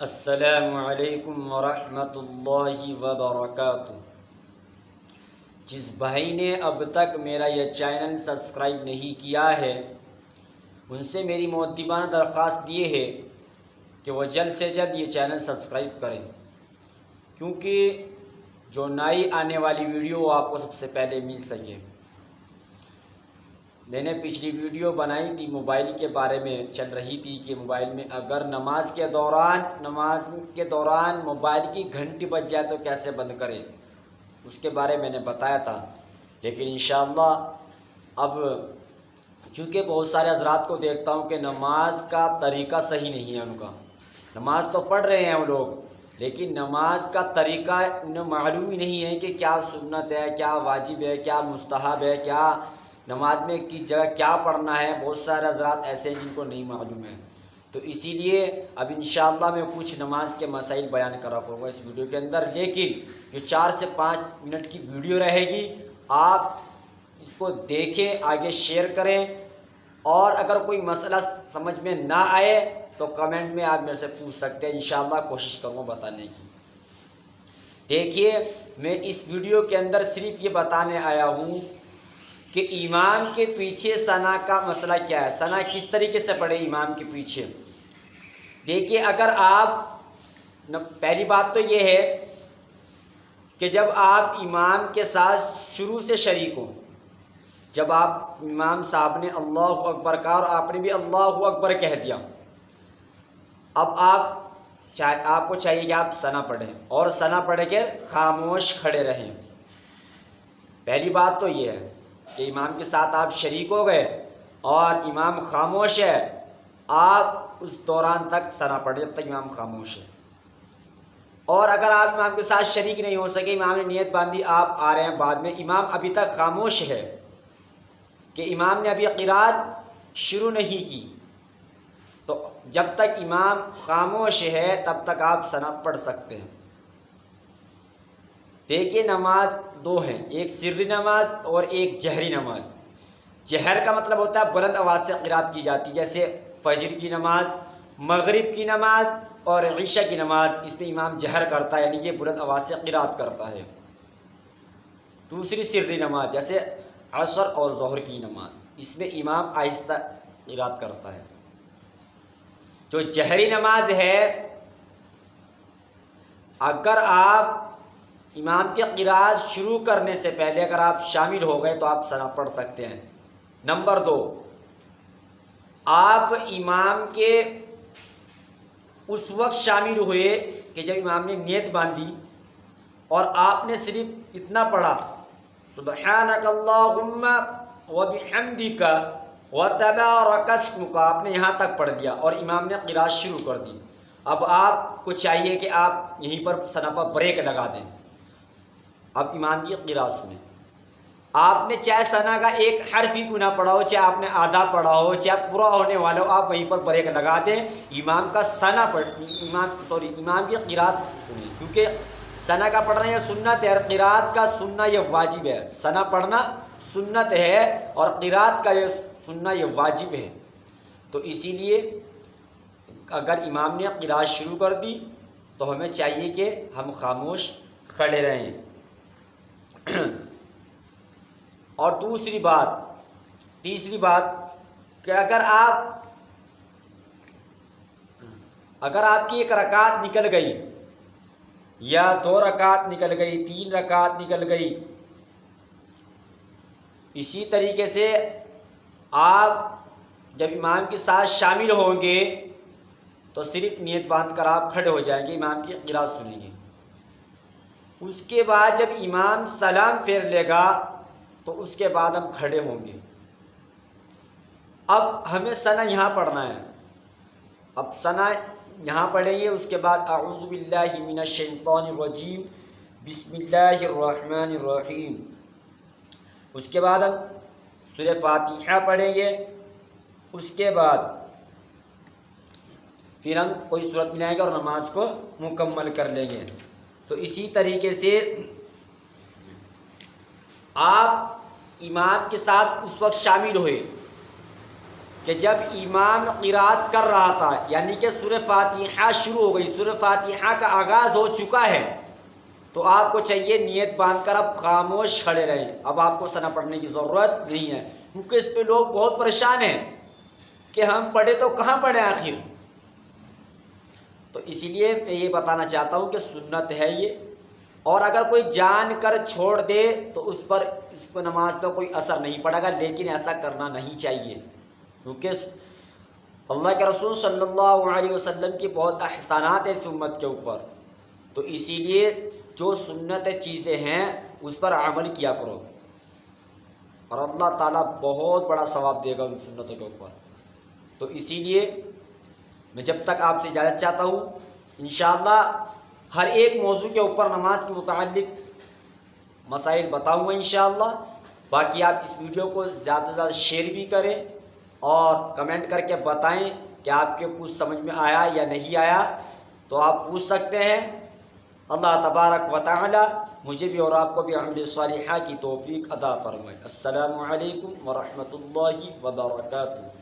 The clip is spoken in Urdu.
السلام علیکم ورحمۃ اللہ وبرکاتہ۔ جس بھائی نے اب تک میرا یہ چینل سبسکرائب نہیں کیا ہے ان سے میری مؤدبانہ درخواست یہ ہے کہ وہ جلد سے جلد یہ چینل سبسکرائب کریں، کیونکہ جو نئی آنے والی ویڈیو وہ آپ کو سب سے پہلے مل سکے۔ میں نے پچھلی ویڈیو بنائی تھی موبائل کے بارے میں، چل رہی تھی کہ موبائل میں اگر نماز کے دوران موبائل کی گھنٹی بج جائے تو کیسے بند کرے، اس کے بارے میں نے بتایا تھا۔ لیکن انشاءاللہ اب چونکہ بہت سارے حضرات کو دیکھتا ہوں کہ نماز کا طریقہ صحیح نہیں ہے ان کا، نماز تو پڑھ رہے ہیں وہ لوگ لیکن نماز کا طریقہ انہیں معلوم ہی نہیں ہے کہ کیا سنت ہے، کیا واجب ہے، کیا مستحب ہے، کیا نماز میں کس جگہ کیا پڑھنا ہے۔ بہت سارے حضرات ایسے ہیں جن کو نہیں معلوم ہے، تو اسی لیے اب انشاءاللہ میں کچھ نماز کے مسائل بیان کرا کروں گا اس ویڈیو کے اندر۔ لیکن جو 4 سے 5 منٹ کی ویڈیو رہے گی آپ اس کو دیکھیں، آگے شیئر کریں، اور اگر کوئی مسئلہ سمجھ میں نہ آئے تو کمنٹ میں آپ میرے سے پوچھ سکتے ہیں، انشاءاللہ کوشش کروں گا بتانے کی۔ دیکھیے میں اس ویڈیو کے اندر صرف یہ بتانے آیا ہوں کہ امام کے پیچھے ثنا کا مسئلہ کیا ہے، ثنا کس طریقے سے پڑھے امام کے پیچھے۔ دیکھیے اگر آپ پہلی بات تو یہ ہے کہ جب آپ امام کے ساتھ شروع سے شریک ہوں، جب آپ امام صاحب نے اللہ اکبر کہا اور آپ نے بھی اللہ اکبر کہہ دیا، اب آپ کو چاہیے کہ آپ ثنا پڑھیں اور ثنا پڑھ کے خاموش کھڑے رہیں۔ پہلی بات تو یہ ہے کہ امام کے ساتھ آپ شریک ہو گئے اور امام خاموش ہے، آپ اس دوران تک ثنا پڑھیں جب تک امام خاموش ہے۔ اور اگر آپ امام کے ساتھ شریک نہیں ہو سکے، امام نے نیت باندھی آپ آ رہے ہیں بعد میں، امام ابھی تک خاموش ہے کہ امام نے ابھی قرات شروع نہیں کی، تو جب تک امام خاموش ہے تب تک آپ ثنا پڑھ سکتے ہیں۔ دیکھیے نماز 2 ہیں، ایک سری نماز اور ایک جہری نماز۔ جہر کا مطلب ہوتا ہے بلند آواز سے قرات کی جاتی، جیسے فجر کی نماز، مغرب کی نماز اور عشاء کی نماز، اس میں امام جہر کرتا ہے، یعنی کہ بلند آواز سے قرات کرتا ہے۔ دوسری سری نماز جیسے عصر اور ظہر کی نماز، اس میں امام آہستہ قرات کرتا ہے۔ جو جہری نماز ہے اگر آپ امام کے قرات شروع کرنے سے پہلے اگر آپ شامل ہو گئے تو آپ ثنا پڑھ سکتے ہیں۔ نمبر 2، آپ امام کے اس وقت شامل ہوئے کہ جب امام نے نیت باندھی اور آپ نے صرف اتنا پڑھا سبحانک اللہم وبحمدک وتبارک اسمک، آپ نے یہاں تک پڑھ لیا اور امام نے قرات شروع کر دی۔ اب آپ کو چاہیے کہ آپ یہیں پر ثنا پر بریک لگا دیں، اب امام کی قرات سنیں۔ آپ نے چاہے ثنا کا ایک حرف ہی کیوں نہ پڑھا ہو، چاہے آپ نے آدھا پڑھا ہو، چاہے پورا ہونے والا ہو، آپ وہیں پر بریک لگا دیں، امام کا ثنا امام کی قرات سنیں، کیونکہ ثنا کا پڑھنا یہ سنت ہے اور قرات کا سننا یہ واجب ہے۔ ثنا پڑھنا سنت ہے اور قرات کا یہ سننا یہ واجب ہے، تو اسی لیے اگر امام نے قرات شروع کر دی تو ہمیں چاہیے کہ ہم خاموش کھڑے رہیں۔ اور تیسری بات کہ اگر آپ کی ایک رکعت نکل گئی یا 2 رکعت نکل گئی، 3 رکعت نکل گئی، اسی طریقے سے آپ جب امام کے ساتھ شامل ہوں گے تو صرف نیت باندھ کر آپ کھڑے ہو جائیں گے، امام کی قرات سنیں گے۔ اس کے بعد جب امام سلام پھیر لے گا تو اس کے بعد ہم کھڑے ہوں گے۔ اب ہمیں ثنا یہاں پڑھنا ہے، اب ثنا یہاں پڑھیں گے، اس کے بعد اعوذ باللہ من الشیطان الرجیم بسم اللہ الرحمن الرحیم، اس کے بعد ہم سورہ فاتحہ پڑھیں گے، اس کے بعد پھر ہم کوئی سورت ملائیں گے اور نماز کو مکمل کر لیں گے۔ تو اسی طریقے سے آپ امام کے ساتھ اس وقت شامل ہوئے کہ جب امام قرات کر رہا تھا، یعنی کہ سورہ فاتحہ شروع ہو گئی، سورہ فاتحہ کا آغاز ہو چکا ہے، تو آپ کو چاہیے نیت باندھ کر اب خاموش کھڑے رہیں، اب آپ کو ثنا پڑھنے کی ضرورت نہیں ہے، کیونکہ اس پہ لوگ بہت پریشان ہیں کہ ہم پڑھے تو کہاں پڑھیں آخر۔ تو اسی لیے میں یہ بتانا چاہتا ہوں کہ سنت ہے یہ، اور اگر کوئی جان کر چھوڑ دے تو اس کو نماز پہ کوئی اثر نہیں پڑے گا، لیکن ایسا کرنا نہیں چاہیے، کیونکہ اللہ کے رسول صلی اللہ علیہ وسلم کی بہت احسانات ہیں اس امت کے اوپر، تو اسی لیے جو سنت چیزیں ہیں اس پر عمل کیا کرو، اور اللہ تعالیٰ بہت بڑا ثواب دے گا ان سنتوں کے اوپر۔ تو اسی لیے میں جب تک آپ سے اجازت چاہتا ہوں، انشاءاللہ ہر ایک موضوع کے اوپر نماز کے متعلق مسائل بتاؤں گا انشاءاللہ۔ باقی آپ اس ویڈیو کو زیادہ سے زیادہ شیئر بھی کریں اور کمنٹ کر کے بتائیں کہ آپ کے کچھ سمجھ میں آیا یا نہیں آیا، تو آپ پوچھ سکتے ہیں۔ اللہ تبارک و تعالی مجھے بھی اور آپ کو بھی عمل صالحہ کی توفیق عطا فرمائے۔ السلام علیکم ورحمۃ اللہ وبرکاتہ۔